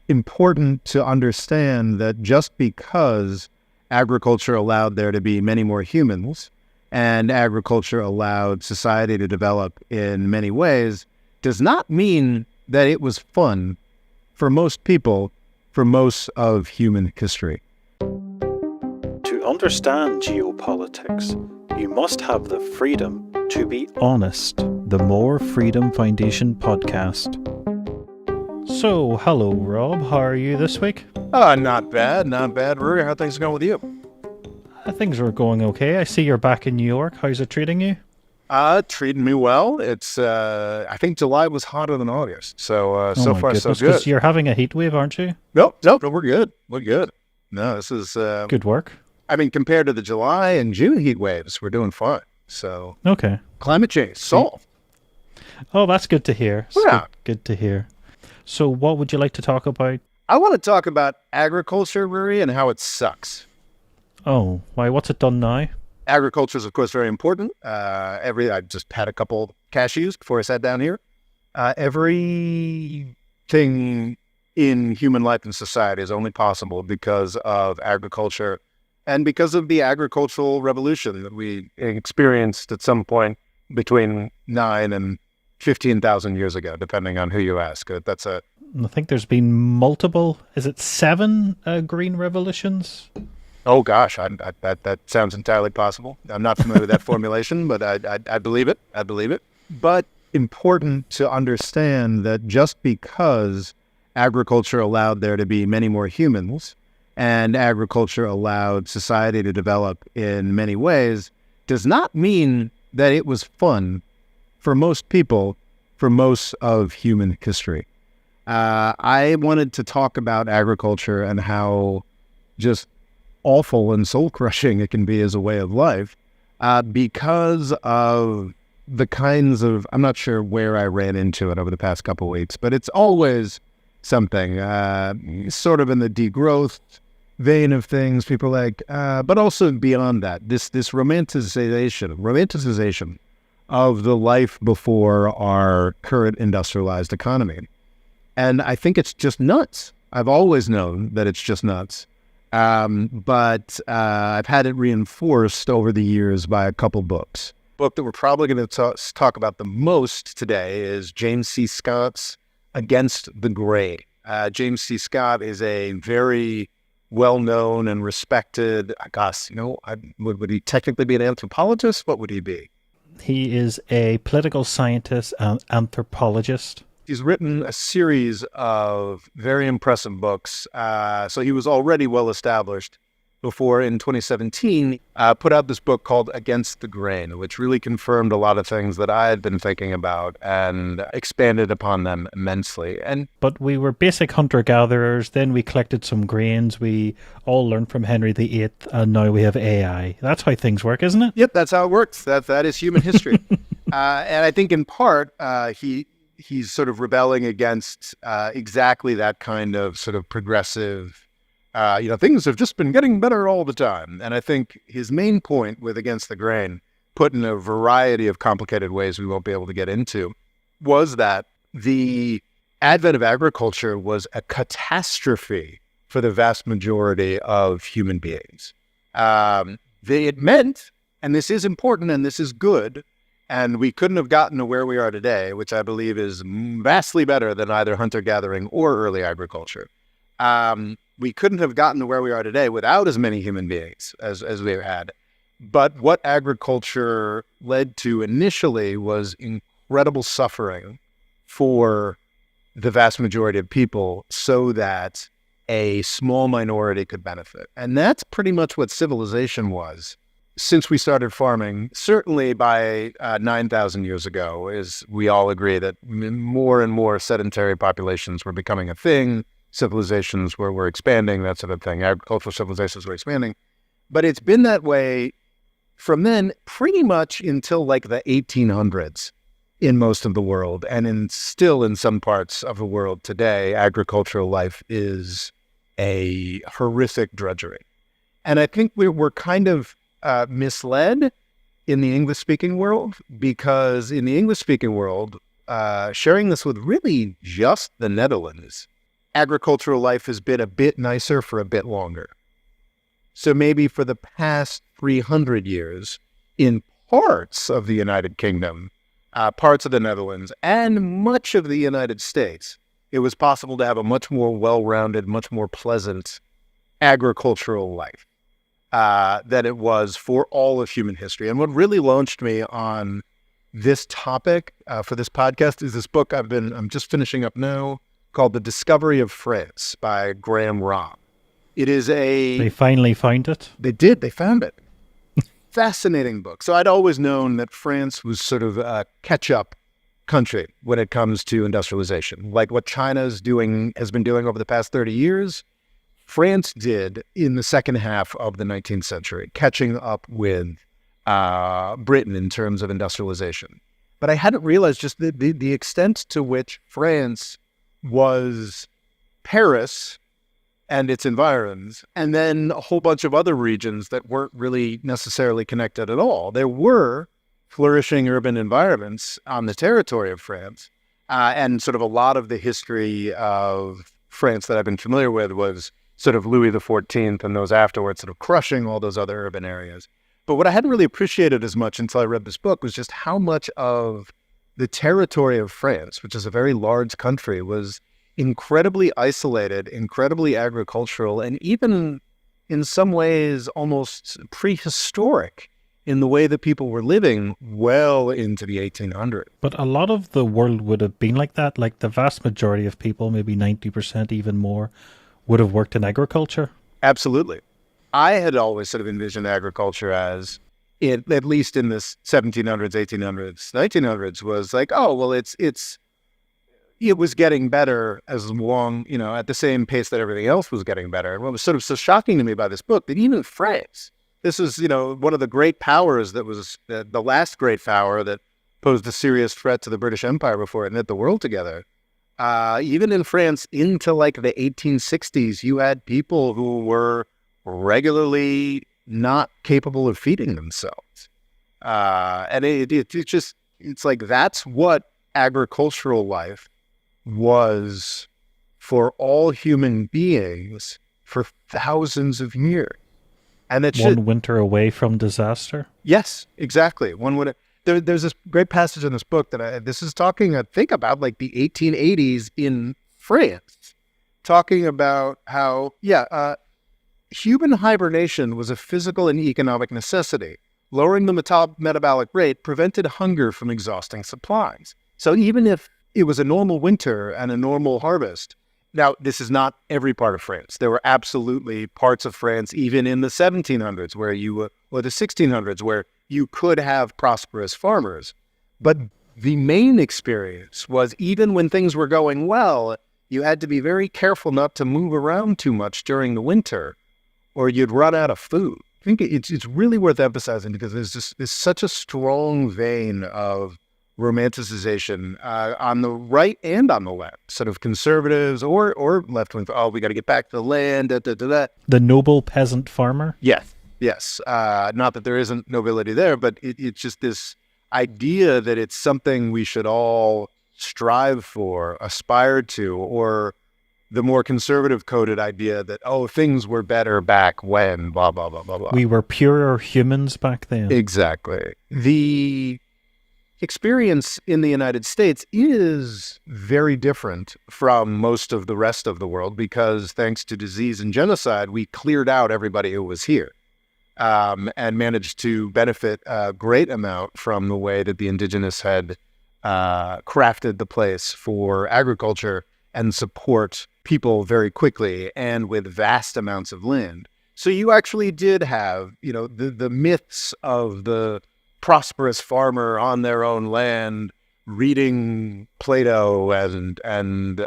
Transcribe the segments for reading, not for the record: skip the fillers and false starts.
important to understand that just because agriculture allowed there to be many more humans and agriculture allowed society to develop in many ways does not mean that it was fun for most people for most of human history. To understand geopolitics, you must have the freedom to be honest. The More Freedom Foundation podcast. So, hello Rob, how are you this week? Not bad. Rory, how things going with you? Things are going okay. I see you're back in New York. How's it treating you? Treating me well. It's, I think July was hotter than August. So, so far, goodness, so good. Because you're having a heat wave, aren't you? Nope, we're good. We're good. No, this is... Good work. I mean, compared to the July and June heat waves, we're doing fine. So, okay. Climate change, solved. Oh, that's good to hear. Yeah. Good to hear. So what would you like to talk about? I want to talk about agriculture, Rory, and how it sucks. Oh, why? What's it done now? Agriculture is, of course, very important. I just had a couple cashews before I sat down here. Everything in human life and society is only possible because of agriculture and because of the agricultural revolution that we experienced at some point between 9 and 15,000 years ago, depending on who you ask. I think there's been multiple, is it 7 green revolutions? Oh gosh, that sounds entirely possible. I'm not familiar with that formulation, but I believe it. I believe it. But important to understand that just because agriculture allowed there to be many more humans and agriculture allowed society to develop in many ways does not mean that it was fun for most people for most of human history. I wanted to talk about agriculture and how just awful and soul-crushing it can be as a way of life because of the kinds of, I'm not sure where I ran into it over the past couple of weeks, but it's always something sort of in the degrowth vein of things. People like, but also beyond that, this romanticization of the life before our current industrialized economy. And I think it's just nuts. I've always known that it's just nuts. But I've had it reinforced over the years by a couple books. Book that we're probably going to talk about the most today is James C. Scott's Against the Grain. James C. Scott is a very well-known and respected, would he technically be an anthropologist? What would he be? He is a political scientist and anthropologist. He's written a series of very impressive books. So he was already well established before in 2017 put out this book called Against the Grain, which really confirmed a lot of things that I had been thinking about and expanded upon them immensely. But we were basic hunter-gatherers, then we collected some grains, we all learned from Henry VIII, and now we have AI. That's how things work, isn't it? Yep, that's how it works. That is human history. And I think in part, he's sort of rebelling against exactly that kind of sort of progressive, things have just been getting better all the time. And I think his main point with Against the Grain, put in a variety of complicated ways we won't be able to get into, was that the advent of agriculture was a catastrophe for the vast majority of human beings. It meant, and this is important and this is good, and we couldn't have gotten to where we are today, which I believe is vastly better than either hunter-gathering or early agriculture. We couldn't have gotten to where we are today without as many human beings as we've had. But what agriculture led to initially was incredible suffering for the vast majority of people so that a small minority could benefit. And that's pretty much what civilization was. Since we started farming, certainly by 9,000 years ago, is we all agree that more and more sedentary populations were becoming a thing. Civilizations were expanding, that sort of thing. Agricultural civilizations were expanding. But it's been that way from then pretty much until like the 1800s in most of the world. And still in some parts of the world today, agricultural life is a horrific drudgery. And I think we're kind of misled in the English-speaking world, because in the English-speaking world, sharing this with really just the Netherlands, agricultural life has been a bit nicer for a bit longer. So maybe for the past 300 years, in parts of the United Kingdom, parts of the Netherlands, and much of the United States, it was possible to have a much more well-rounded, much more pleasant agricultural life than it was for all of human history. And what really launched me on this topic for this podcast is this book I'm just finishing up now called The Discovery of France by Graham Robb. It is They finally found it? They found it. Fascinating book. So I'd always known that France was sort of a catch-up country when it comes to industrialization. Like what China's has been doing over the past 30 years, France did in the second half of the 19th century, catching up with Britain in terms of industrialization. But I hadn't realized just the extent to which France was Paris and its environs, and then a whole bunch of other regions that weren't really necessarily connected at all. There were flourishing urban environments on the territory of France, and sort of a lot of the history of France that I've been familiar with was sort of Louis XIV and those afterwards sort of crushing all those other urban areas. But what I hadn't really appreciated as much until I read this book was just how much of the territory of France, which is a very large country, was incredibly isolated, incredibly agricultural, and even in some ways almost prehistoric in the way that people were living well into the 1800s. But a lot of the world would have been like that. Like the vast majority of people, maybe 90%, even more, would have worked in agriculture. Absolutely. I had always sort of envisioned agriculture as, at least in the 1700s, 1800s, 1900s, was like, oh, well, it was getting better as long, at the same pace that everything else was getting better. And what was sort of so shocking to me by this book, that even France, this is, one of the great powers that was the last great power that posed a serious threat to the British Empire before it knit the world together. Even in France, into like the 1860s, you had people who were regularly not capable of feeding themselves. And it's like, that's what agricultural life was for all human beings for thousands of years. And it's one winter away from disaster. Yes, exactly. There's this great passage in this book that this is talking, I think, about like the 1880s in France, talking about how, human hibernation was a physical and economic necessity. Lowering the metabolic rate prevented hunger from exhausting supplies. So even if it was a normal winter and a normal harvest. Now, this is not every part of France. There were absolutely parts of France, even in the 1700s, or the 1600s, where you could have prosperous farmers. But the main experience was, even when things were going well, you had to be very careful not to move around too much during the winter, or you'd run out of food. I think it's really worth emphasizing, because there's such a strong vein of romanticization on the right and on the left, sort of conservatives or left-wing. Oh, we got to get back to the land. The noble peasant farmer? Yes. Not that there isn't nobility there, but it's just this idea that it's something we should all strive for, aspire to, or the more conservative coded idea that, things were better back when, blah, blah, blah, blah, blah. We were purer humans back then. Exactly. The experience in the United States is very different from most of the rest of the world, because thanks to disease and genocide, we cleared out everybody who was here, and managed to benefit a great amount from the way that the indigenous had crafted the place for agriculture and support people very quickly and with vast amounts of land. So you actually did have, the myths of the prosperous farmer on their own land reading Plato and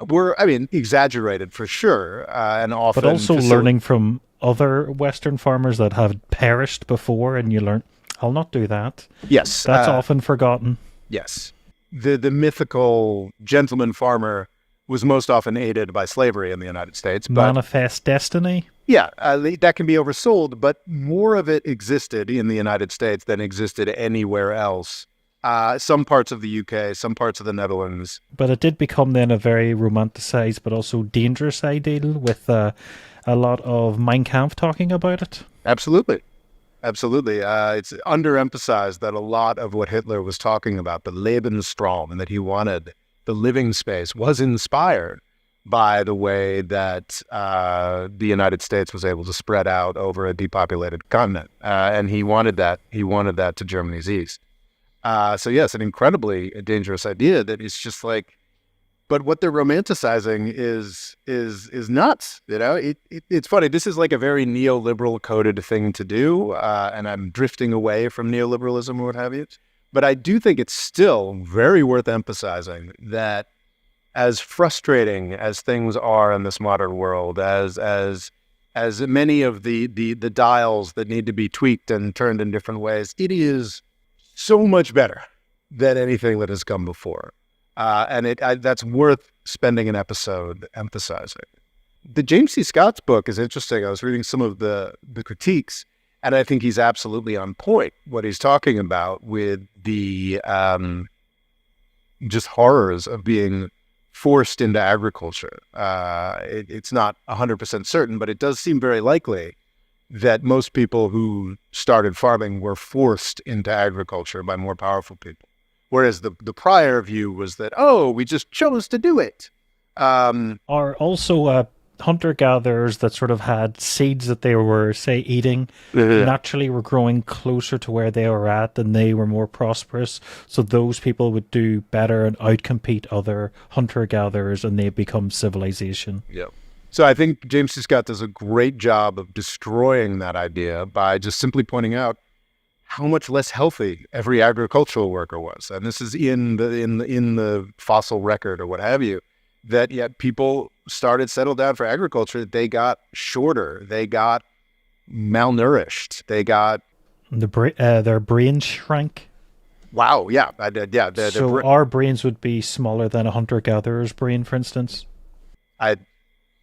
were, exaggerated for sure, and often, but also learning from other Western farmers that have perished before, and you learn, I'll not do that. Yes, that's often forgotten. Yes, the mythical gentleman farmer was most often aided by slavery in the United States. But manifest destiny. Yeah, that can be oversold, but more of it existed in the United States than existed anywhere else some parts of the UK, some parts of the Netherlands. But it did become then a very romanticized but also dangerous ideal with a lot of Mein Kampf talking about it. Absolutely. Absolutely. It's underemphasized that a lot of what Hitler was talking about, the Lebensraum, and that he wanted, the living space, was inspired by the way that the United States was able to spread out over a depopulated continent. And he wanted that. He wanted that to Germany's east. So yes, an incredibly dangerous idea that is just like, but what they're romanticizing is nuts. You know, it's funny. This is like a very neoliberal coded thing to do, and I'm drifting away from neoliberalism or what have you. But I do think it's still very worth emphasizing that, as frustrating as things are in this modern world, as many of the dials that need to be tweaked and turned in different ways, it is so much better than anything that has come before. And that's worth spending an episode emphasizing. The James C. Scott's book is interesting. I was reading some of the critiques, and I think he's absolutely on point, what he's talking about with the just horrors of being forced into agriculture. It's not 100% certain, but it does seem very likely that most people who started farming were forced into agriculture by more powerful people. Whereas the prior view was that, oh, we just chose to do it. Or also hunter-gatherers that sort of had seeds that they were, say, eating, naturally were growing closer to where they were at, and they were more prosperous. So those people would do better and outcompete other hunter-gatherers, and they become civilization. Yeah. So I think James C. Scott does a great job of destroying that idea by just simply pointing out how much less healthy every agricultural worker was. And this is in the fossil record or what have you, that yet people settled down for agriculture. They got shorter. They got malnourished. They got... their brains shrank. Wow, yeah. Yeah. So our brains would be smaller than a hunter-gatherer's brain, for instance? I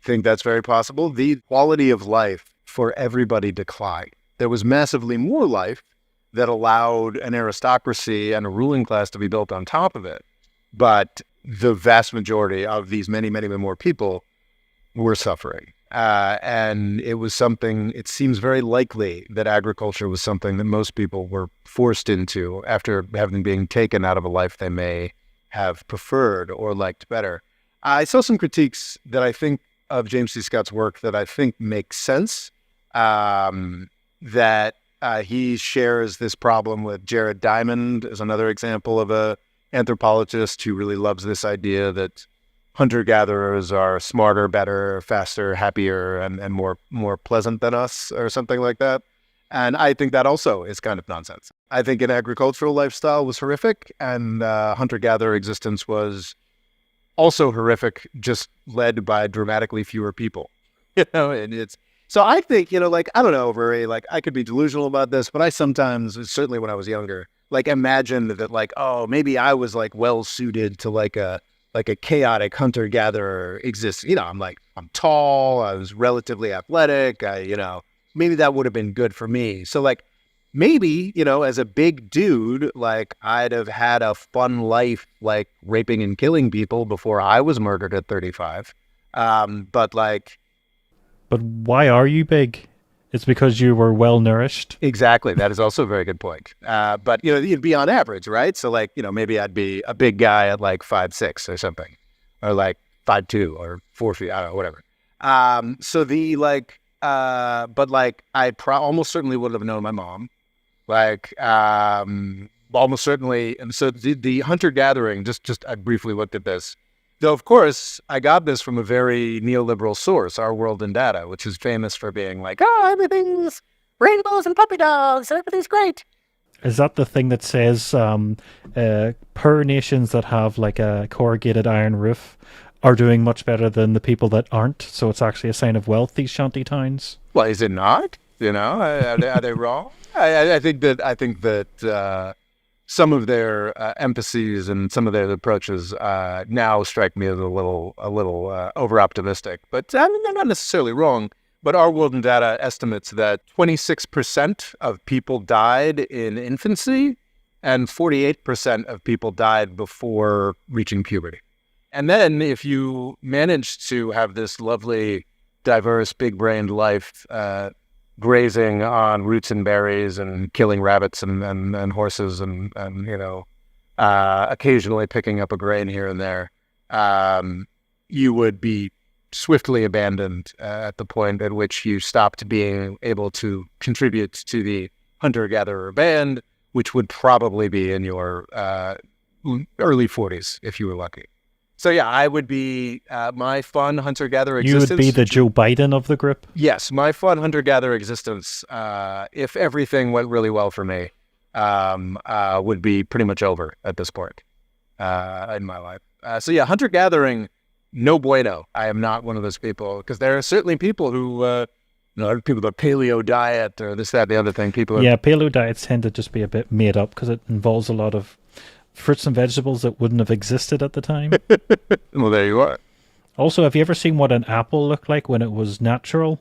think that's very possible. The quality of life for everybody declined. There was massively more life that allowed an aristocracy and a ruling class to be built on top of it. But the vast majority of these many, many more people were suffering. And it was something, it seems very likely that agriculture was something that most people were forced into after having been taken out of a life they may have preferred or liked better. I saw some critiques that I think of James C. Scott's work that I think make sense, that he shares this problem with Jared Diamond as another example of a anthropologist who really loves this idea that hunter-gatherers are smarter, better, faster, happier, and more pleasant than us, or something like that. And I think that also is kind of nonsense. I think an agricultural lifestyle was horrific, and hunter-gatherer existence was also horrific, just led by dramatically fewer people. You know, and it's... So I think, you know, like, I don't know, Rory, like, I could be delusional about this, but I sometimes, certainly when I was younger, like, imagined that, like, oh, maybe I was, like, well-suited to, like a chaotic hunter-gatherer exists. You know, I'm tall, I was relatively athletic, maybe that would have been good for me. So, like, maybe, you know, as a big dude, like, I'd have had a fun life, like, raping and killing people before I was murdered at 35. But why are you big? It's because you were well nourished. Exactly. That is also a very good point. But, you know, you'd be on average, right? So, like, you know, maybe I'd be a big guy at like 5'6" or something, or like 5'2" or 4 feet. I don't know, whatever. But like, I almost certainly would have known my mom. Like, almost certainly. And so the hunter gathering, just I briefly looked at this. Though, of course, I got this from a very neoliberal source, Our World in Data, which is famous for being like, oh, everything's rainbows and puppy dogs, everything's great. Is that the thing that says poor nations that have like a corrugated iron roof are doing much better than the people that aren't? So it's actually a sign of wealth, these shanty towns? Well, is it not? You know, are they wrong? I think that some of their emphases and some of their approaches now strike me as a little over optimistic. But I mean, they're not necessarily wrong. But Our World in Data estimates that 26% of people died in infancy, and 48% of people died before reaching puberty. And then if you managed to have this lovely, diverse, big-brained life, grazing on roots and berries and killing rabbits and horses and occasionally picking up a grain here and there, you would be swiftly abandoned at the point at which you stopped being able to contribute to the hunter-gatherer band, which would probably be in your early 40s if you were lucky. So yeah, I would be my fun hunter-gatherer existence. You would be the Joe Biden of the group? Yes, my fun hunter-gatherer existence, if everything went really well for me, would be pretty much over at this point in my life. So yeah, hunter-gathering, no bueno. I am not one of those people, because there are certainly people who, people that paleo diet or this, that, the other thing. Paleo diets tend to just be a bit made up because it involves a lot of fruits and vegetables that wouldn't have existed at the time. Well, there you are. Also, have you ever seen what an apple looked like when it was natural?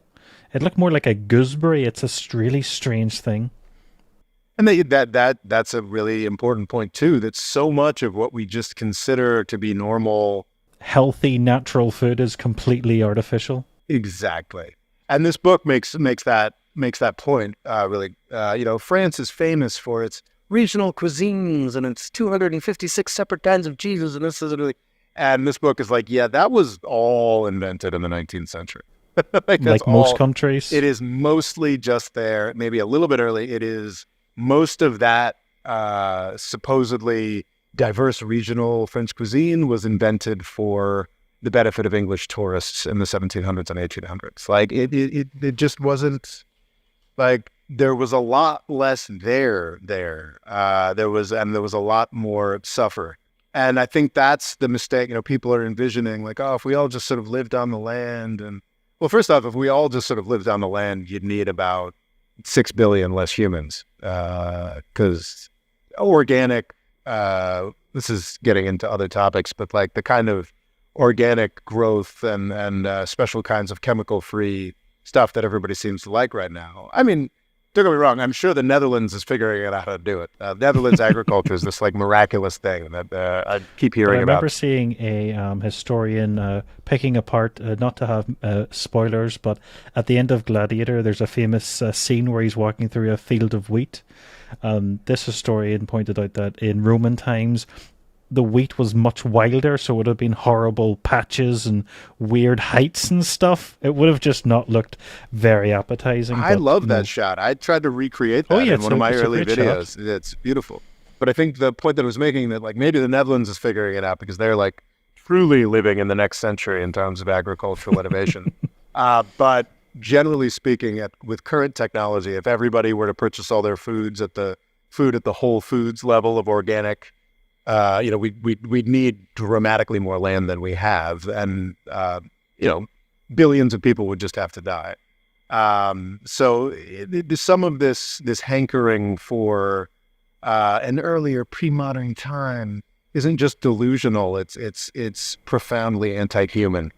It looked more like a gooseberry. It's a really strange thing. And that's a really important point too, that so much of what we just consider to be normal, healthy, natural food is completely artificial. Exactly. And this book makes that point really. France is famous for its regional cuisines and its 256 separate kinds of cheeses, and and this book is like, yeah, that was all invented in the 19th century. like most countries. It is mostly just there, maybe a little bit early. It is most of that supposedly diverse regional French cuisine was invented for the benefit of English tourists in the 1700s and 1800s. Like it just wasn't like. There was a lot less there. There was a lot more suffer. And I think that's the mistake. People are envisioning like, oh, if we all just sort of lived on the land. And well, first off, if we all just sort of lived on the land, you'd need about 6 billion less humans. Because organic, this is getting into other topics, but like the kind of organic growth and special kinds of chemical-free stuff that everybody seems to like right now. I mean, don't get me wrong, I'm sure the Netherlands is figuring out how to do it. Netherlands agriculture is this like miraculous thing that I keep hearing about. I remember seeing a historian picking apart, not to have spoilers, but at the end of Gladiator, there's a famous scene where he's walking through a field of wheat. This historian pointed out that in Roman times, the wheat was much wilder, so it would have been horrible patches and weird heights and stuff. It would have just not looked very appetizing. I love that shot. I tried to recreate that in one of my early videos. Shot. It's beautiful. But I think the point that I was making, that like maybe the Netherlands is figuring it out because they're like truly living in the next century in terms of agricultural innovation. But generally speaking, with current technology, if everybody were to purchase all their foods at the Whole Foods level of organic, we'd need dramatically more land than we have, and billions of people would just have to die. So some of this hankering for an earlier pre-modern time isn't just delusional; it's profoundly anti-human.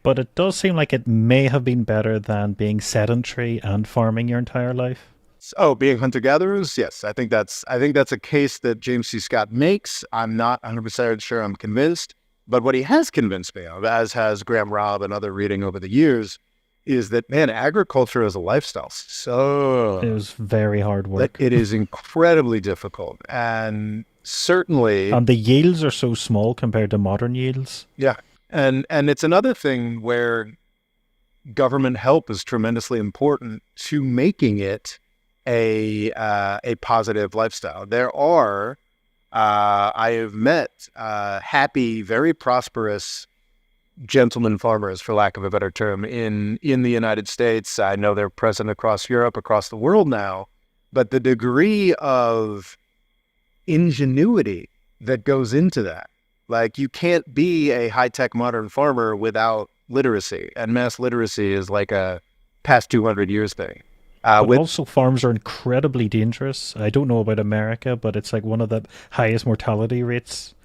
But it does seem like it may have been better than being sedentary and farming your entire life. Oh, being hunter-gatherers? Yes, I think that's a case that James C. Scott makes. I'm not 100% sure I'm convinced, but what he has convinced me of, as has Graham Robb and other reading over the years, is that, man, agriculture is a lifestyle. So it was very hard work. It is incredibly difficult, and certainly... And the yields are so small compared to modern yields. Yeah, and it's another thing where government help is tremendously important to making it a positive lifestyle. There are, I have met happy, very prosperous gentleman farmers, for lack of a better term, in the United States. I know they're present across Europe, across the world now, but the degree of ingenuity that goes into that, like you can't be a high-tech modern farmer without literacy, and mass literacy is like a past 200 years thing. But also farms are incredibly dangerous. I don't know about America, but it's like one of the highest mortality rates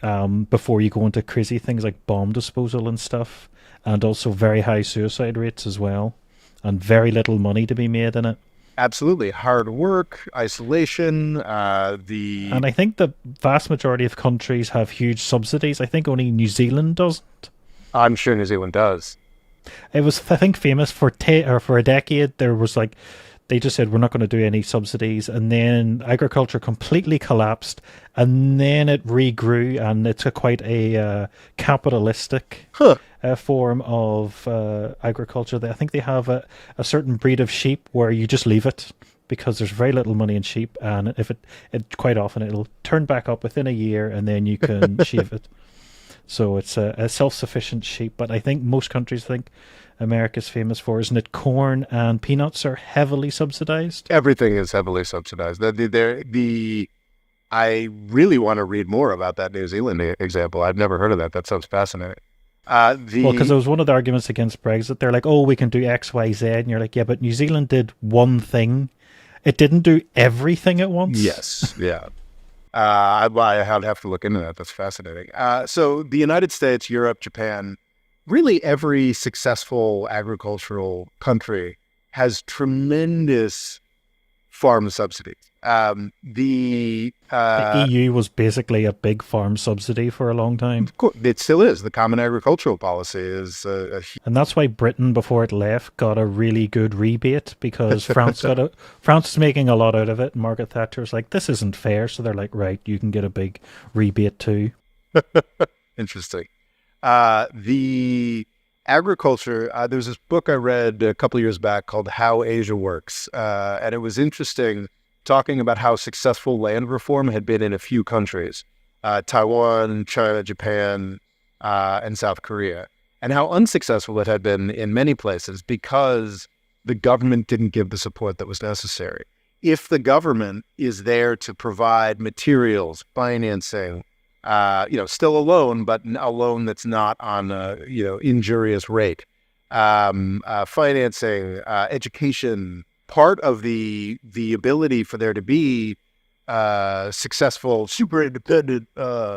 before you go into crazy things like bomb disposal and stuff, and also very high suicide rates as well, and very little money to be made in it. Absolutely. Hard work, isolation, the And I think the vast majority of countries have huge subsidies. I think only New Zealand doesn't. I'm sure New Zealand does. It was, I think, famous for or for a decade. There was like, they just said we're not going to do any subsidies, and then agriculture completely collapsed, and then it regrew, and it's a quite a capitalistic Huh. form of agriculture. I think they have a certain breed of sheep where you just leave it because there's very little money in sheep, and if it quite often it'll turn back up within a year, and then you can shave it. So it's a self-sufficient sheep. But I think most countries think America's famous for, isn't it, corn and peanuts are heavily subsidized. Everything is heavily subsidized. I really want to read more about that New Zealand example. I've never heard of that. That sounds fascinating. Well, because it was one of the arguments against Brexit. They're like, oh, we can do X, Y, Z. And you're like, yeah, but New Zealand did one thing. It didn't do everything at once. Yes, yeah. I'd have to look into that. That's fascinating. So the United States, Europe, Japan, really every successful agricultural country has tremendous farm subsidies. The EU was basically a big farm subsidy for a long time. It still is. The Common Agricultural Policy is and that's why Britain, before it left, got a really good rebate, because France was making a lot out of it, and Margaret Thatcher was like, this isn't fair. So they're like, right, you can get a big rebate too. Interesting. The agriculture, there's this book I read a couple of years back called How Asia Works. And it was interesting, talking about how successful land reform had been in a few countries, Taiwan, China, Japan, and South Korea, and how unsuccessful it had been in many places because the government didn't give the support that was necessary. If the government is there to provide materials, financing, still a loan, but a loan that's not on a, injurious rate, financing, education, part of the ability for there to be successful, super independent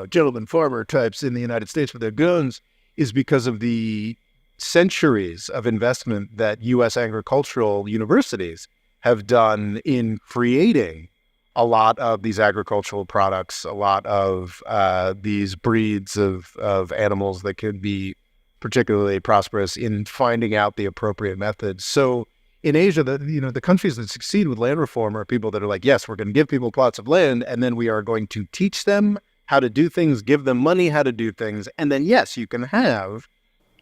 gentleman farmer types in the United States with their guns is because of the centuries of investment that U.S. agricultural universities have done in creating a lot of these agricultural products, a lot of these breeds of animals that could be particularly prosperous in finding out the appropriate methods. So in Asia, the countries that succeed with land reform are people that are like, yes, we're going to give people plots of land, and then we are going to teach them how to do things, give them money how to do things, and then yes, you can have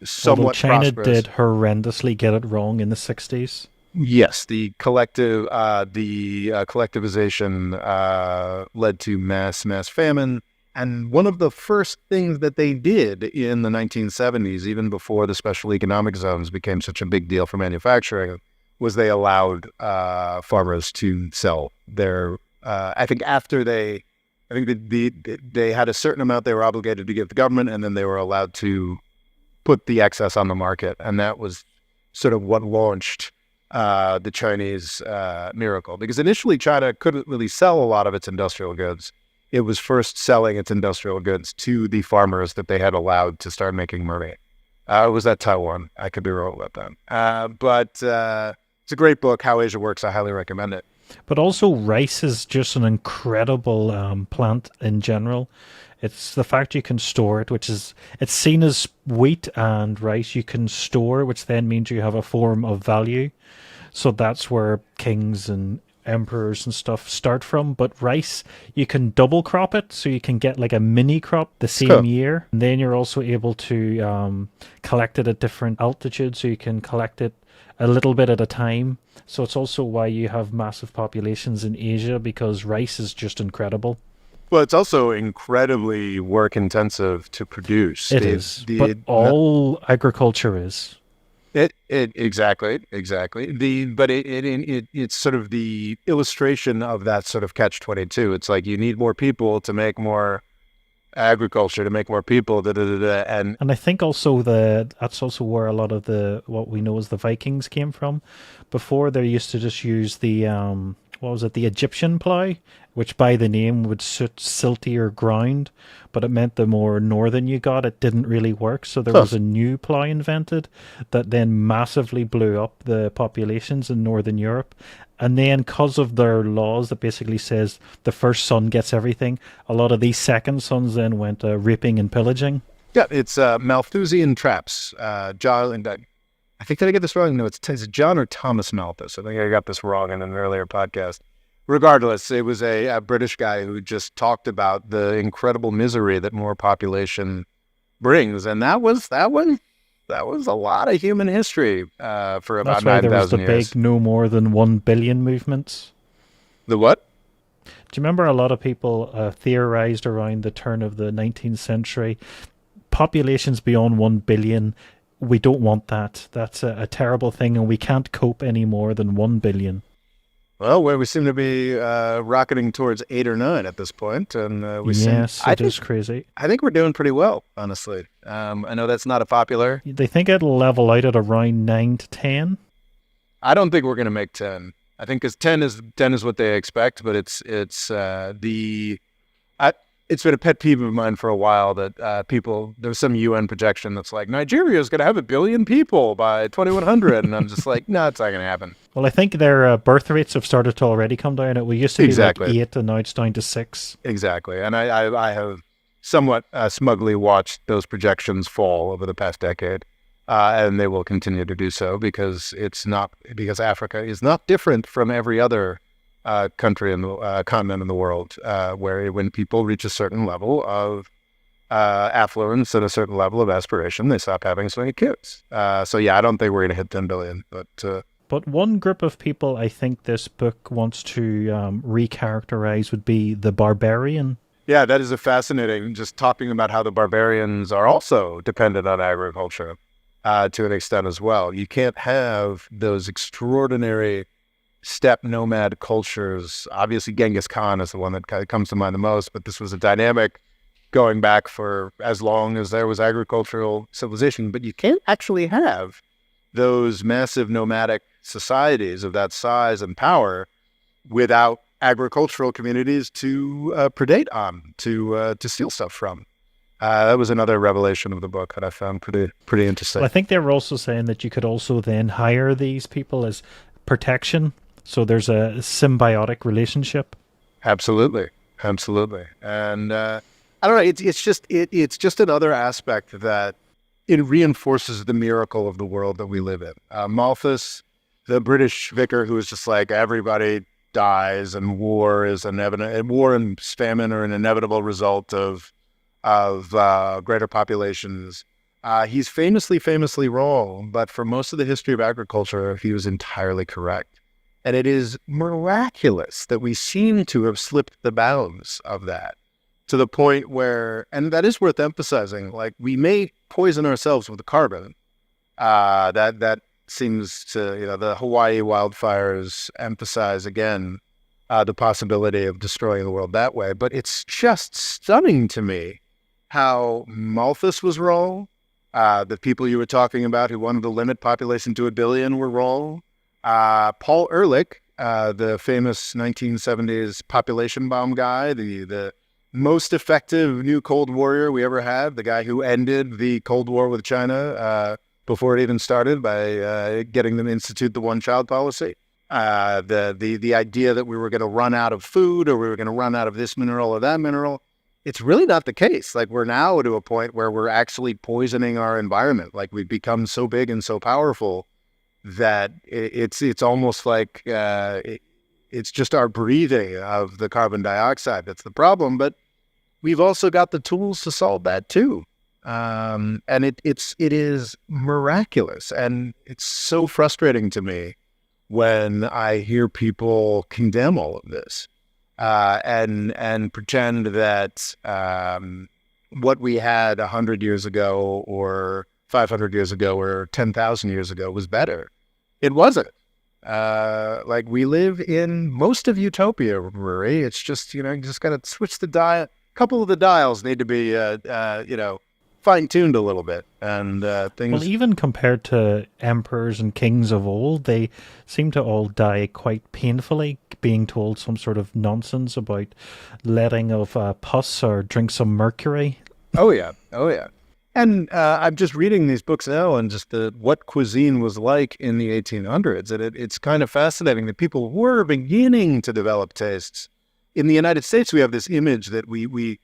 somewhat China prosperous. did horrendously get it wrong in the 60s. Yes, the collectivization led to mass famine. And one of the first things that they did in the 1970s, even before the special economic zones became such a big deal for manufacturing, was they allowed farmers to sell their. I think they had a certain amount they were obligated to give the government, and then they were allowed to put the excess on the market, and that was sort of what launched the Chinese miracle. Because initially China couldn't really sell a lot of its industrial goods. It was first selling its industrial goods to the farmers that they had allowed to start making money. Was that Taiwan? I could be wrong about that. But it's a great book, How Asia Works. I highly recommend it. But also rice is just an incredible plant in general. It's the fact you can store it, it's seen as wheat and rice. You can store, which then means you have a form of value. So that's where kings and emperors and stuff start from. But rice, you can double crop it, so you can get like a mini crop the same year. And then you're also able to collect it at different altitudes, so you can collect it a little bit at a time. So it's also why you have massive populations in Asia, because rice is just incredible. Well, it's also incredibly work intensive to produce. It is, but all agriculture is. Exactly. It's sort of the illustration of that sort of catch-22. It's like you need more people to make more agriculture, to make more people, and I think also that's also where a lot of what we know as the Vikings came from. Before, they used to just use the what was it, the Egyptian plough, which by the name would suit siltier ground, but it meant the more northern you got, it didn't really work. So there was a new plough invented that then massively blew up the populations in Northern Europe. And then because of their laws that basically says the first son gets everything, a lot of these second sons then went raping and pillaging. Yeah, it's Malthusian traps. John, and I think, did I get this wrong? No, it's John or Thomas Malthus. I think I got this wrong in an earlier podcast. Regardless, it was a British guy who just talked about the incredible misery that more population brings, and that was a lot of human history for about 9,000 years. That's why there was the big no more than 1 billion movements. The what? Do you remember a lot of people theorized around the turn of the 19th century, populations beyond 1 billion, we don't want that. That's a terrible thing, and we can't cope any more than 1 billion. Well, we seem to be rocketing towards 8 or 9 at this point, and it is crazy. I think we're doing pretty well, honestly. I know that's not a popular. They think it'll level out at around 9 to 10. I don't think we're going to make 10. I think because 10 is what they expect, but it's been a pet peeve of mine for a while that there's some UN projection that's like, Nigeria is going to have 1 billion people by 2100. And I'm just like, no, it's not going to happen. Well, I think their birth rates have started to already come down. It used to be like 8 and now it's down to 6. Exactly. And I have somewhat smugly watched those projections fall over the past decade. And they will continue to do so because Africa is not different from every other country in the continent in the world, where when people reach a certain level of affluence and a certain level of aspiration, they stop having so many kids. So yeah, I don't think we're going to hit 10 billion. But one group of people I think this book wants to recharacterize would be the barbarian. Yeah, that is a fascinating, just talking about how the barbarians are also dependent on agriculture to an extent as well. You can't have those extraordinary steppe nomad cultures. Obviously, Genghis Khan is the one that comes to mind the most, but this was a dynamic going back for as long as there was agricultural civilization. But you can't actually have those massive nomadic societies of that size and power without agricultural communities to predate on, to steal stuff from. That was another revelation of the book that I found pretty interesting. Well, I think they were also saying that you could also then hire these people as protection. So there's a symbiotic relationship. Absolutely. And I don't know. It's just another aspect that it reinforces the miracle of the world that we live in. Malthus, the British vicar, who was just like, everybody dies and war is inevitable. War and famine are an inevitable result of greater populations. He's famously wrong, but for most of the history of agriculture, he was entirely correct. And it is miraculous that we seem to have slipped the bounds of that to the point where, and that is worth emphasizing, like we may poison ourselves with the carbon. That seems to, the Hawaii wildfires emphasize again the possibility of destroying the world that way. But it's just stunning to me how Malthus was wrong. The people you were talking about who wanted to limit population to 1 billion were wrong. Paul Ehrlich, the famous 1970s population bomb guy, the most effective new Cold Warrior we ever had, the guy who ended the Cold War with China before it even started by getting them to institute the one-child policy. The idea that we were going to run out of food or we were going to run out of this mineral or that mineral, it's really not the case. Like we're now to a point where we're actually poisoning our environment. Like we've become so big and so powerful that it's almost like it's just our breathing of the carbon dioxide that's the problem. But we've also got the tools to solve that too. And it is miraculous. And it's so frustrating to me when I hear people condemn all of this and pretend that what we had 100 years ago or 500 years ago or 10,000 years ago was better. It wasn't. Like we live in most of utopia, Rory. It's just, you just got to switch the dial. A couple of the dials need to be, fine-tuned a little bit, and Well, things. even compared to emperors and kings of old, they seem to all die quite painfully, being told some sort of nonsense about letting of pus or drink some mercury. Oh yeah, oh yeah. And I'm just reading these books now, and just what cuisine was like in the 1800s, and it's kind of fascinating that people were beginning to develop tastes. In the United States, we have this image that we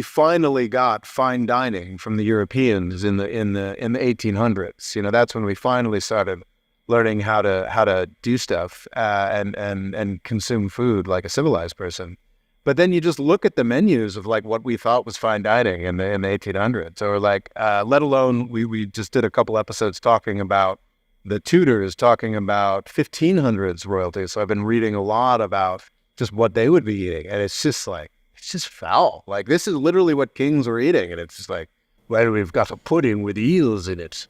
finally got fine dining from the Europeans in the 1800s. You know, that's when we finally started learning how to do stuff and consume food like a civilized person. But then you just look at the menus of like what we thought was fine dining in the 1800s, or like let alone we just did a couple episodes talking about the Tudors, talking about 1500s royalty. So I've been reading a lot about just what they would be eating, and it's just foul. Like, this is literally what kings were eating, and it's just like, well, we've got a pudding with eels in it,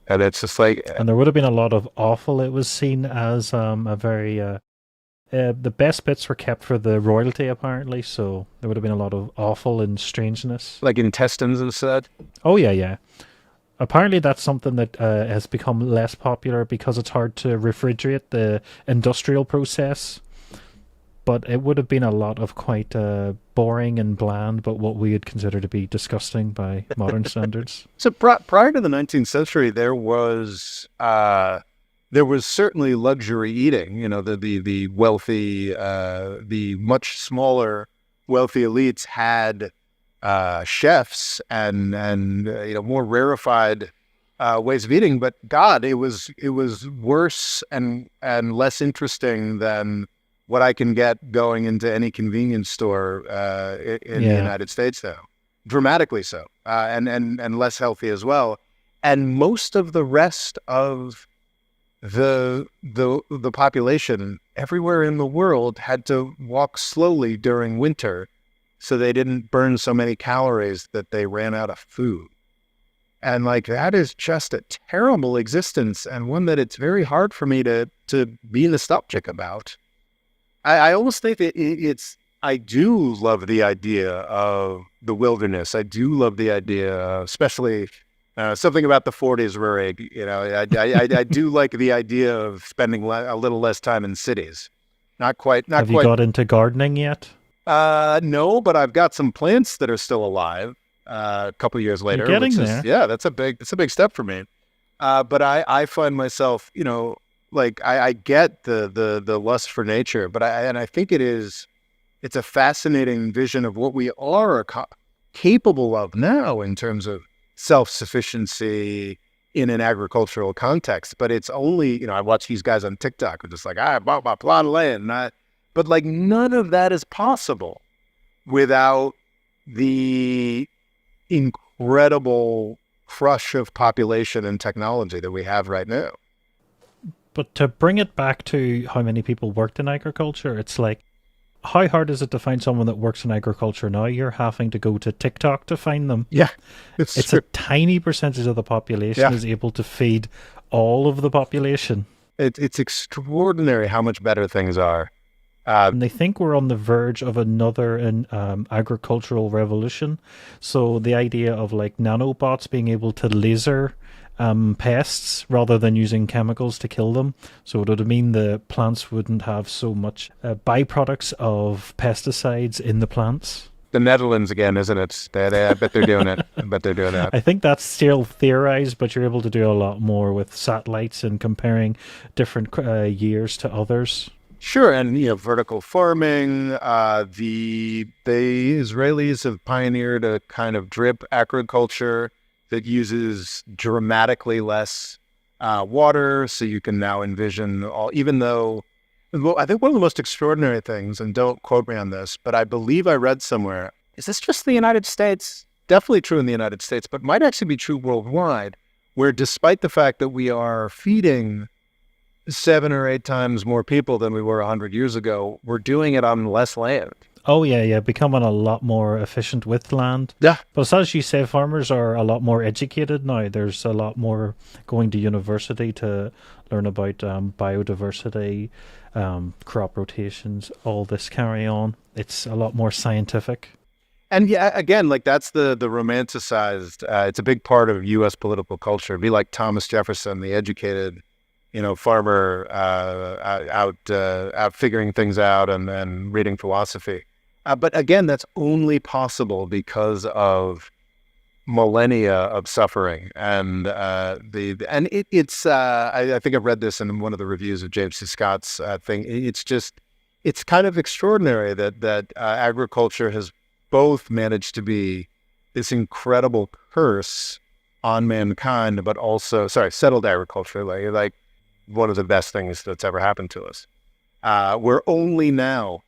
and it's just like, And there would have been a lot of offal. It was seen as a very the best bits were kept for the royalty, apparently. So there would have been a lot of offal and strangeness. like intestines and such. Oh yeah, yeah. Apparently, that's something that has become less popular because it's hard to refrigerate the industrial process. But it would have been a lot of quite boring and bland, but what we would consider to be disgusting by modern standards. So prior to the 19th century, there was certainly luxury eating. You know, the wealthy, the much smaller wealthy elites had chefs and you know, more rarefied ways of eating. But God, it was worse and less interesting than what I can get going into any convenience store in the United States now. Dramatically so, and less healthy as well. And most of the rest of the population everywhere in the world had to walk slowly during winter so they didn't burn so many calories that they ran out of food. And like, that is just a terrible existence, and one that it's very hard for me to be nostalgic about. I almost think that I do love the idea of the wilderness. I do love the idea, especially something about the 40s, Rurik. You know, I do like the idea of spending a little less time in cities. Not quite. Have you got into gardening yet? No, but I've got some plants that are still alive. A couple of years later, you're getting there. Yeah, that's a big step for me. But I find myself, you know, like I get the lust for nature, but I think it's a fascinating vision of what we are capable of now in terms of self-sufficiency in an agricultural context. But it's only, you know, I watch these guys on TikTok who are just like, I bought my plot of land, but like, none of that is possible without the incredible crush of population and technology that we have right now. But to bring it back to how many people worked in agriculture, it's like, how hard is it to find someone that works in agriculture now? You're having to go to TikTok to find them. Yeah. It's a tiny percentage of the population is able to feed all of the population. It's extraordinary how much better things are. And they think we're on the verge of another agricultural revolution. So the idea of like nanobots being able to laser pests rather than using chemicals to kill them. So it would mean the plants wouldn't have so much byproducts of pesticides in the plants. The Netherlands again, isn't it? I bet they're doing it. I think that's still theorized, but you're able to do a lot more with satellites and comparing different years to others. Sure, and you know, vertical farming. The Israelis have pioneered a kind of drip agriculture that uses dramatically less water, so you can now envision even though, well, I think one of the most extraordinary things, and don't quote me on this, but I believe I read somewhere, is this just the United States? Definitely true in the United States, but might actually be true worldwide, where despite the fact that we are feeding 7 or 8 times more people than we were 100 years ago, we're doing it on less land. Oh, yeah, becoming a lot more efficient with land. Yeah. But as you say, farmers are a lot more educated now. There's a lot more going to university to learn about biodiversity, crop rotations, all this carry on. It's a lot more scientific. And yeah, again, like that's the romanticized. It's a big part of U.S. political culture. Be like Thomas Jefferson, the educated, farmer out figuring things out and reading philosophy. But again, that's only possible because of millennia of suffering, and I think I've read this in one of the reviews of James C. Scott's thing. It's kind of extraordinary that agriculture has both managed to be this incredible curse on mankind, but also settled agriculture, like one of the best things that's ever happened to us. We're only now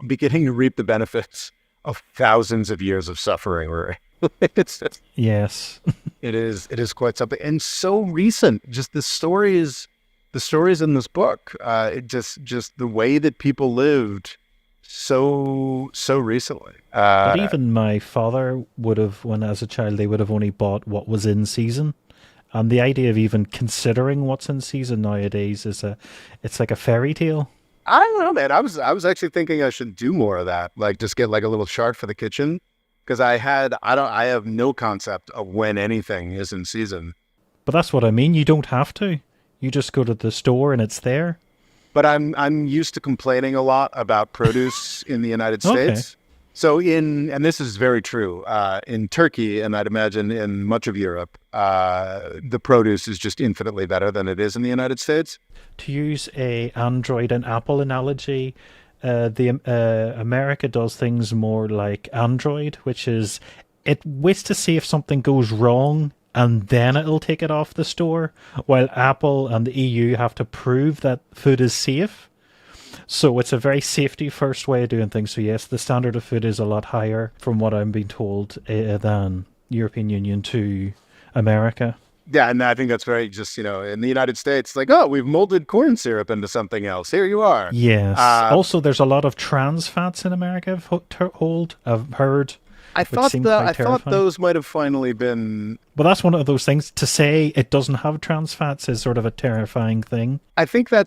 beginning to reap the benefits of thousands of years of suffering. Yes. It is quite something, and so recent. Just the stories in this book. It just the way that people lived so recently. But even my father would have, when as a child, they would have only bought what was in season. And the idea of even considering what's in season nowadays it's like a fairy tale. I don't know, man. I was actually thinking I should do more of that. Like just get like a little chart for the kitchen, because I have no concept of when anything is in season. But that's what I mean. You don't have to. You just go to the store and it's there. But I'm used to complaining a lot about produce in the United States. Okay. So and this is very true, in Turkey, and I'd imagine in much of Europe, the produce is just infinitely better than it is in the United States. To use a Android and Apple analogy, America does things more like Android, which is it waits to see if something goes wrong and then it'll take it off the store, while Apple and the EU have to prove that food is safe. So it's a very safety first way of doing things. So yes, the standard of food is a lot higher, from what I'm being told, than European Union to America. Yeah, and I think that's very just, in the United States, like, oh, we've molded corn syrup into something else. Here you are. Yes. Also, there's a lot of trans fats in America, I've heard. I thought those might have finally been. But that's one of those things. To say it doesn't have trans fats is sort of a terrifying thing. I think I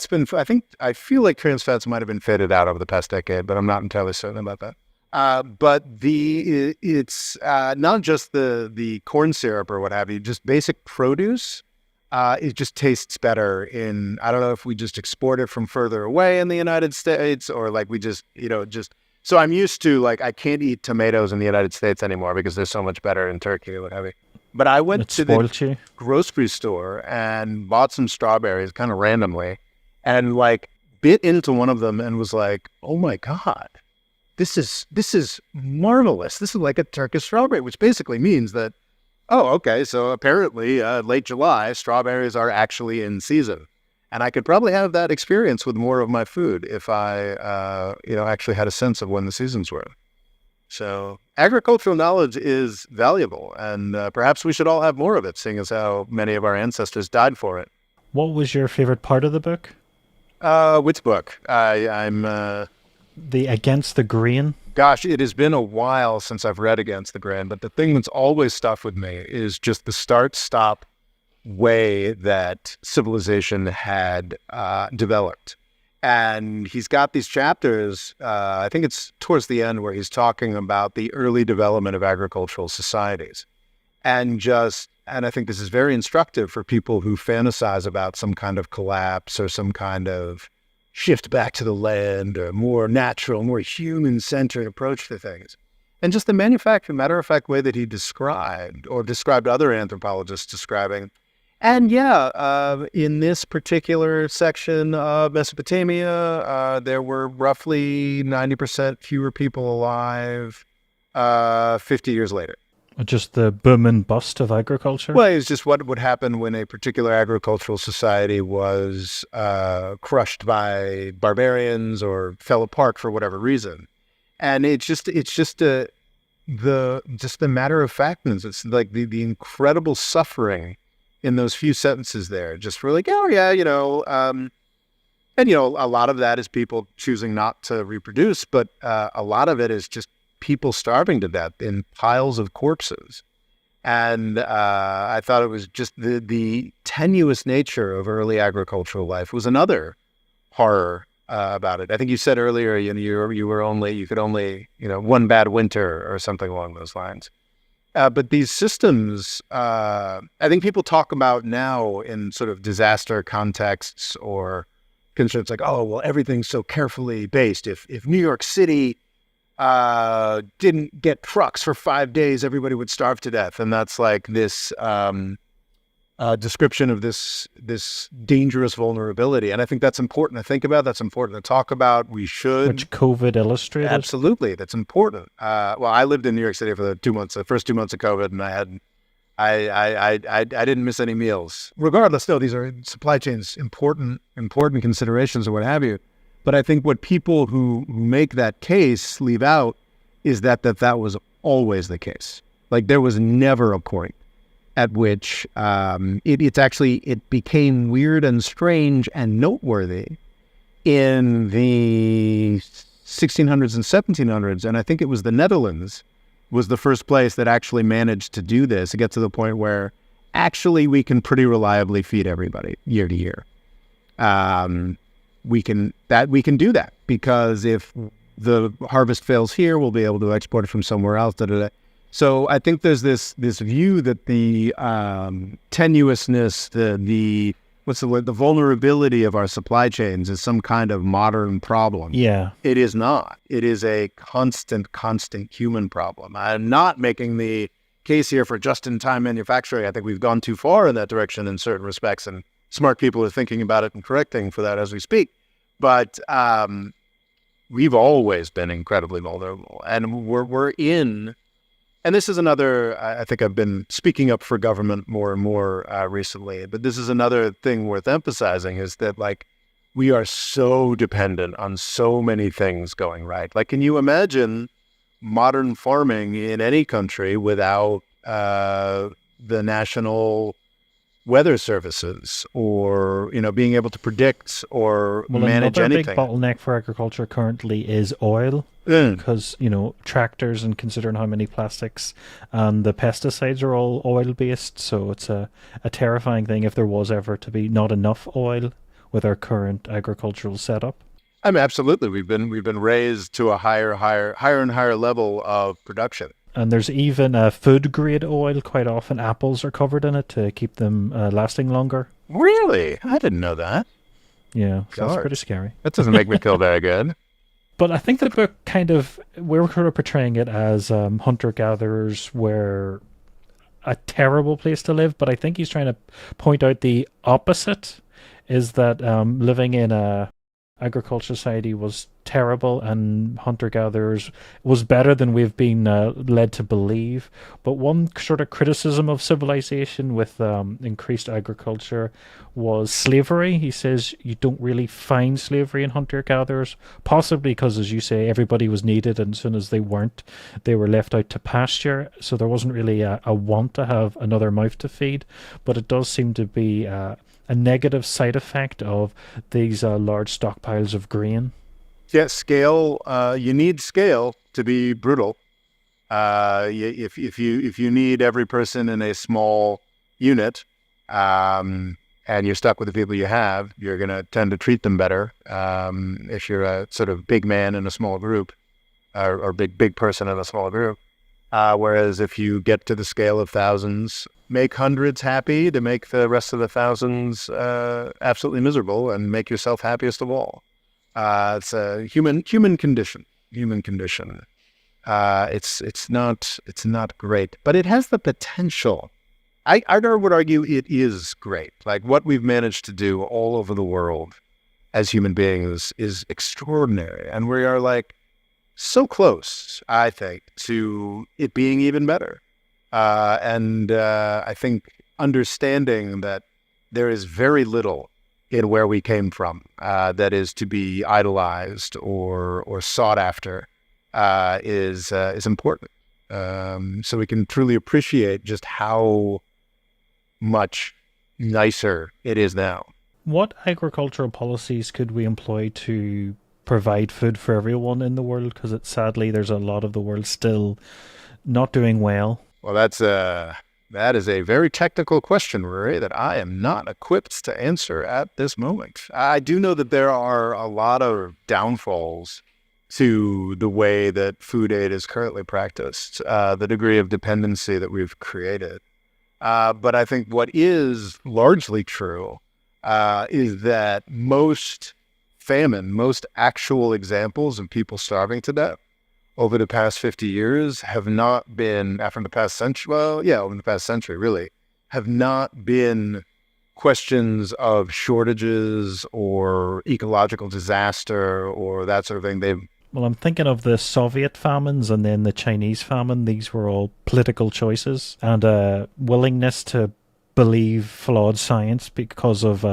feel like trans fats might have been faded out over the past decade, but I'm not entirely certain about that. But it's not just the corn syrup or what have you, just basic produce. It just tastes better I don't know if we just export it from further away in the United States, or like we just. So I'm used to, like, I can't eat tomatoes in the United States anymore because they're so much better in Turkey or what have you. But I went to the grocery store and bought some strawberries kind of randomly, and like bit into one of them and was like, oh my God, this is marvelous. This is like a Turkish strawberry, which basically means that, oh, okay, so apparently late July, strawberries are actually in season. And I could probably have that experience with more of my food if I, actually had a sense of when the seasons were. So agricultural knowledge is valuable, and perhaps we should all have more of it, seeing as how many of our ancestors died for it. What was your favorite part of the book? Which book? I'm... The Against the Grain? Gosh, it has been a while since I've read Against the Grain, but the thing that's always stuck with me is just the start-stop way that civilization had developed. And he's got these chapters, I think it's towards the end, where he's talking about the early development of agricultural societies. And I think this is very instructive for people who fantasize about some kind of collapse or some kind of shift back to the land, or more natural, more human-centered approach to things. And just the matter-of-fact way that he described other anthropologists describing. And in this particular section of Mesopotamia, there were roughly 90% fewer people alive 50 years later. Just the boom and bust of agriculture? Well, it's just what would happen when a particular agricultural society was crushed by barbarians or fell apart for whatever reason. And it's just the matter of factness. It's like the incredible suffering in those few sentences there, just for like, oh yeah, and a lot of that is people choosing not to reproduce, but a lot of it is just people starving to death in piles of corpses. And I thought it was just the tenuous nature of early agricultural life was another horror about it. I think you said earlier, you could only, one bad winter or something along those lines. But these systems, I think people talk about now in sort of disaster contexts or concerns like, oh, well, everything's so carefully based. If New York City didn't get trucks for 5 days, everybody would starve to death. And that's like this description of this dangerous vulnerability. And I think that's important to think about. That's important to talk about. We should. Which COVID illustrated. Absolutely. That's important. Well, I lived in New York City for the first 2 months of COVID, and I didn't miss any meals. Regardless, though, these are supply chains, important considerations or what have you. But I think what people who make that case leave out is that was always the case. Like there was never a point at which it became weird and strange and noteworthy in the 1600s and 1700s. And I think it was the Netherlands was the first place that actually managed to do this, to get to the point where actually we can pretty reliably feed everybody year to year. We can do that because if the harvest fails here, we'll be able to export it from somewhere else. So I think there's this view that the tenuousness, the vulnerability of our supply chains is some kind of modern problem. Yeah. It is not. It is a constant human problem. I'm not making the case here for just-in-time manufacturing. I think we've gone too far in that direction in certain respects, and smart people are thinking about it and correcting for that as we speak. But we've always been incredibly vulnerable, and we're in. And this is another, I think I've been speaking up for government more and more recently, but this is another thing worth emphasizing is that like we are so dependent on so many things going right. Like, can you imagine modern farming in any country without the national weather services or, being able to predict or manage anything? Another big bottleneck for agriculture currently is oil. Because, tractors and considering how many plastics and the pesticides are all oil-based. So it's a terrifying thing if there was ever to be not enough oil with our current agricultural setup. I mean, absolutely. We've been raised to a higher and higher level of production. And there's even food-grade oil. Quite often apples are covered in it to keep them lasting longer. Really? I didn't know that. Yeah, so that's pretty scary. That doesn't make me feel very good. But I think the book we're kind of portraying it as hunter-gatherers were a terrible place to live, but I think he's trying to point out the opposite, is that living in a agricultural society was terrible and hunter-gatherers was better than we've been led to believe. But one sort of criticism of civilization with increased agriculture was slavery. He says you don't really find slavery in hunter-gatherers, possibly because, as you say, everybody was needed, and as soon as they weren't, they were left out to pasture. So there wasn't really a want to have another mouth to feed. But it does seem to be a negative side effect of these large stockpiles of grain. Yeah, scale. You need scale to be brutal. If you need every person in a small unit, and you're stuck with the people you have, you're going to tend to treat them better. If you're a sort of big man in a small group, or big person in a small group. Whereas if you get to the scale of thousands, make hundreds happy to make the rest of the thousands absolutely miserable, and make yourself happiest of all. It's a human condition. It's not great, but it has the potential. I would argue it is great. Like what we've managed to do all over the world as human beings is extraordinary, and we are like so close, I think, to it being even better. And I think understanding that there is very little in where we came from that is to be idolized or sought after is important. So we can truly appreciate just how much nicer it is now. What agricultural policies could we employ to provide food for everyone in the world? Because sadly there's a lot of the world still not doing well. Well, that's That is a very technical question, Rory, that I am not equipped to answer at this moment. I do know that there are a lot of downfalls to the way that food aid is currently practiced, the degree of dependency that we've created. But I think what is largely true is that most actual examples of people starving to death over the past 50 years have not been, over the past century, really, have not been questions of shortages or ecological disaster or that sort of thing. Well, I'm thinking of the Soviet famines and then the Chinese famine. These were all political choices and a willingness to believe flawed science because of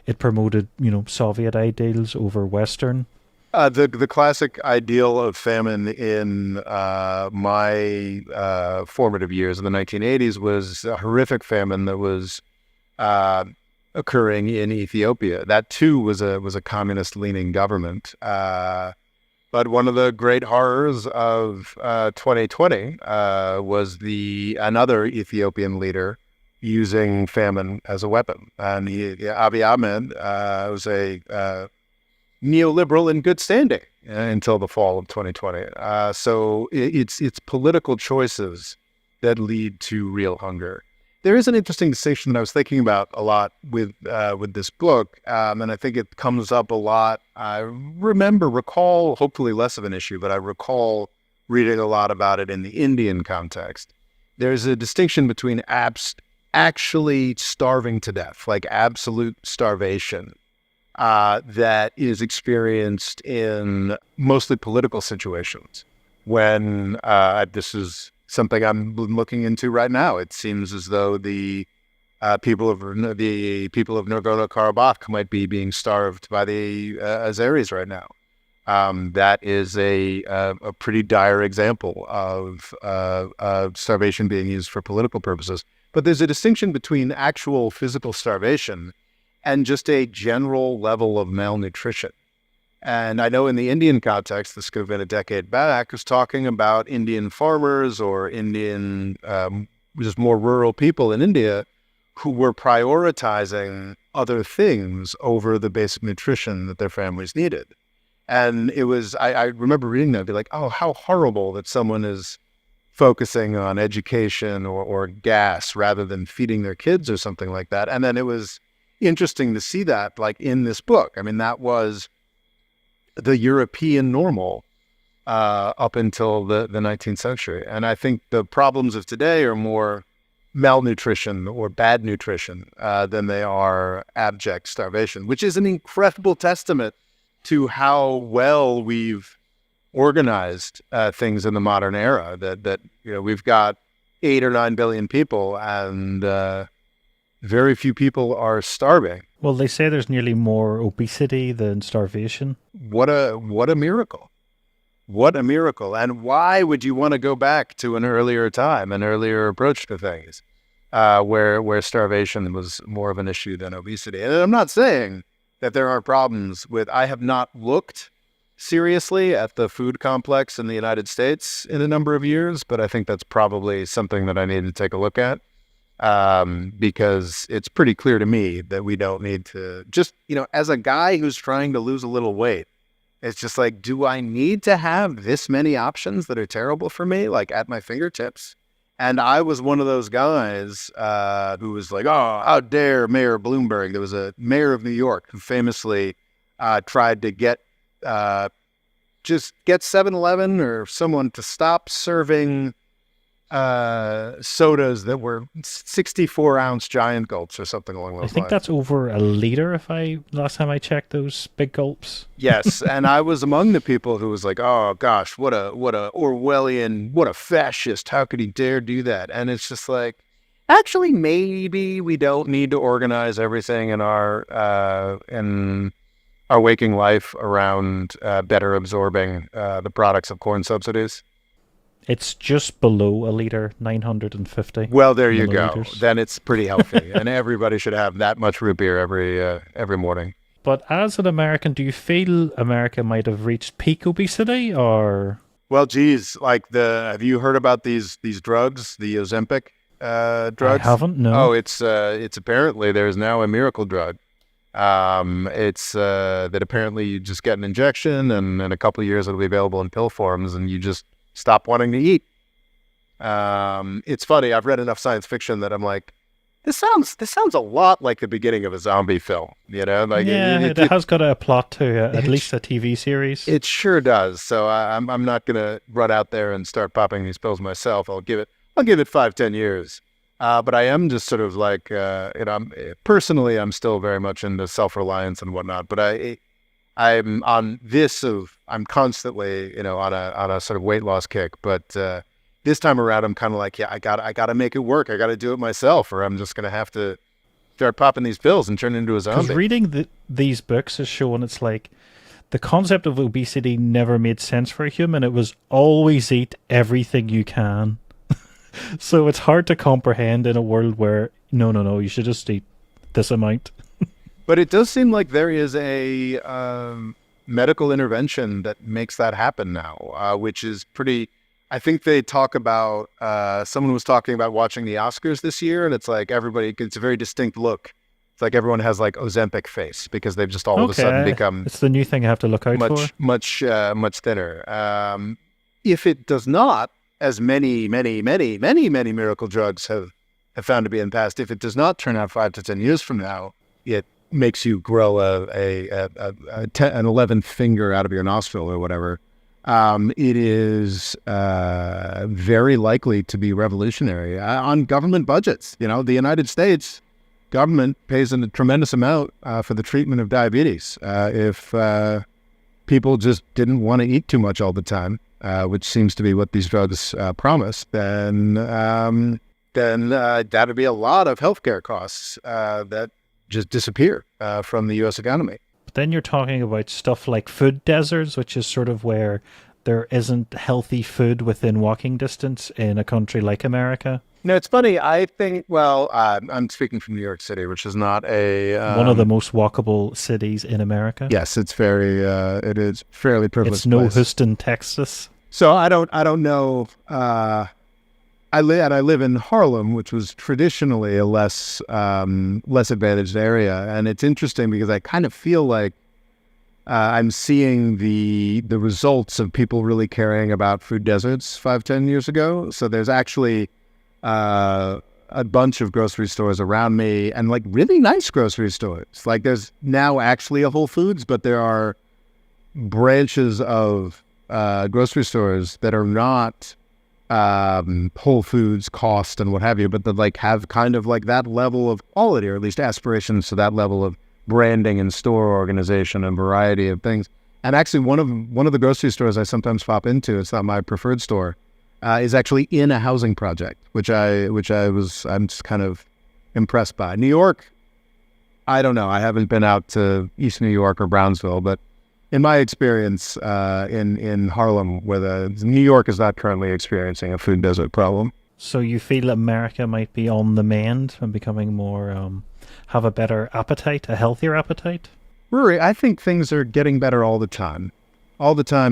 it promoted, Soviet ideals over Western. The classic ideal of famine in my formative years in the 1980s was a horrific famine that was occurring in Ethiopia. That too was a communist-leaning government. But one of the great horrors of 2020 was another Ethiopian leader using famine as a weapon, and Abiy Ahmed was a neoliberal in good standing until the fall of 2020. So it's political choices that lead to real hunger. There is an interesting distinction that I was thinking about a lot with this book, and I think it comes up a lot. I recall, hopefully less of an issue, but I recall reading a lot about it in the Indian context. There's a distinction between actually starving to death, like absolute starvation, that is experienced in mostly political situations. When this is something I'm looking into right now, it seems as though the people of Nagorno-Karabakh might be being starved by the Azeris right now. That is a pretty dire example of starvation being used for political purposes. But there's a distinction between actual physical starvation and just a general level of malnutrition. And I know in the Indian context, this could have been a decade back, was talking about Indian farmers or Indian, just more rural people in India who were prioritizing other things over the basic nutrition that their families needed. And it was, I remember reading that and be like, oh, how horrible that someone is focusing on education or gas rather than feeding their kids or something like that. And then it was interesting to see that, like, in this book. I mean, that was the European normal up until the 19th century. And I think the problems of today are more malnutrition or bad nutrition than they are abject starvation, which is an incredible testament to how well we've organized things in the modern era. That we've got 8 or 9 billion people, and very few people are starving. Well, they say there's nearly more obesity than starvation. What a miracle. What a miracle. And why would you want to go back to an earlier time, an earlier approach to things, where starvation was more of an issue than obesity? And I'm not saying that there are problems with, I have not looked seriously at the food complex in the United States in a number of years, but I think that's probably something that I need to take a look at. Because it's pretty clear to me that we don't need to just, as a guy who's trying to lose a little weight, it's just like, do I need to have this many options that are terrible for me, like at my fingertips? And I was one of those guys who was like, oh, how dare Mayor Bloomberg. There was a mayor of New York who famously tried to get 7-Eleven or someone to stop serving sodas that were 64-ounce giant gulps or something along those lines. I think that's over a liter last time I checked those big gulps. Yes, and I was among the people who was like, oh gosh, what a Orwellian, what a fascist, how could he dare do that? And it's just like, actually maybe we don't need to organize everything in our waking life around better absorbing the products of corn subsidies. It's just below a liter, 950. Well, there you go. Then it's pretty healthy, and everybody should have that much root beer every morning. But as an American, do you feel America might have reached peak obesity, or? Well, geez, have you heard about these drugs, the Ozempic drugs? I haven't, no. Oh, it's apparently there's now a miracle drug. It's that apparently you just get an injection, and in a couple of years it'll be available in pill forms, and you just stop wanting to eat. It's funny. I've read enough science fiction that I'm like, this sounds a lot like the beginning of a zombie film. You know, like it has got a plot to at least a TV series. It sure does. So I'm not gonna run out there and start popping these pills myself. I'll give it 5-10 years. But I am just sort of like, personally, I'm still very much into self-reliance and whatnot. But I'm constantly, on a sort of weight loss kick. But this time around, I'm kind of like, I gotta make it work. I gotta do it myself, or I'm just gonna have to start popping these pills and turn into a zombie. Because reading these books is showing it's like the concept of obesity never made sense for a human. It was always eat everything you can. So it's hard to comprehend in a world where, no, you should just eat this amount. But it does seem like there is a medical intervention that makes that happen now, which is pretty... I think they talk about... someone was talking about watching the Oscars this year, and it's like everybody... It's a very distinct look. It's like everyone has like Ozempic face because they've just all of a sudden become... It's the new thing I have to look out for. Much thinner. If it does not, as many miracle drugs have found to be in the past, if it does not turn out 5 to 10 years from now, it makes you grow an 11th finger out of your nostril or whatever. It is very likely to be revolutionary on government budgets. The United States government pays a tremendous amount for the treatment of diabetes. If people just didn't want to eat too much all the time, which seems to be what these drugs promise, then that'd be a lot of healthcare costs that just disappear from the U.S. economy. But then you're talking about stuff like food deserts, which is sort of where there isn't healthy food within walking distance in a country like America. No, it's funny. I think, I'm speaking from New York City, which is not one of the most walkable cities in America. Yes, it's it is fairly privileged. It's no Houston, Texas. So I don't know. I live in Harlem, which was traditionally a less advantaged area, and it's interesting because I kind of feel like I'm seeing the results of people really caring about food deserts 5-10 years ago. So there's actually a bunch of grocery stores around me, and like really nice grocery stores. Like there's now actually a Whole Foods, but there are branches of grocery stores that are not Whole Foods cost and what have you, but that like have kind of like that level of quality, or at least aspirations to that level of branding and store organization and variety of things. And actually one of the grocery stores I sometimes pop into, it's not my preferred store, is actually in a housing project, which I'm just kind of impressed by. New York, I don't know. I haven't been out to East New York or Brownsville, but in my experience in Harlem, where New York is not currently experiencing a food desert problem. So you feel America might be on the mend and becoming more, have a better appetite, a healthier appetite? Rory, I think things are getting better all the time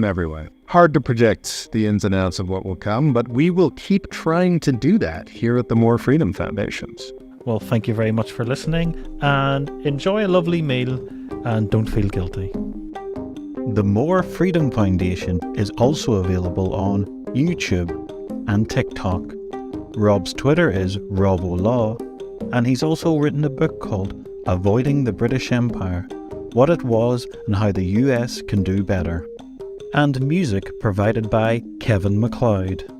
everywhere. Hard to predict the ins and outs of what will come, but we will keep trying to do that here at the More Freedom Foundations. Well, thank you very much for listening, and enjoy a lovely meal, and don't feel guilty. The More Freedom Foundation is also available on YouTube and TikTok. Rob's Twitter is RobOLaw, and he's also written a book called Avoiding the British Empire: What It Was and How the US Can Do Better. And music provided by Kevin MacLeod.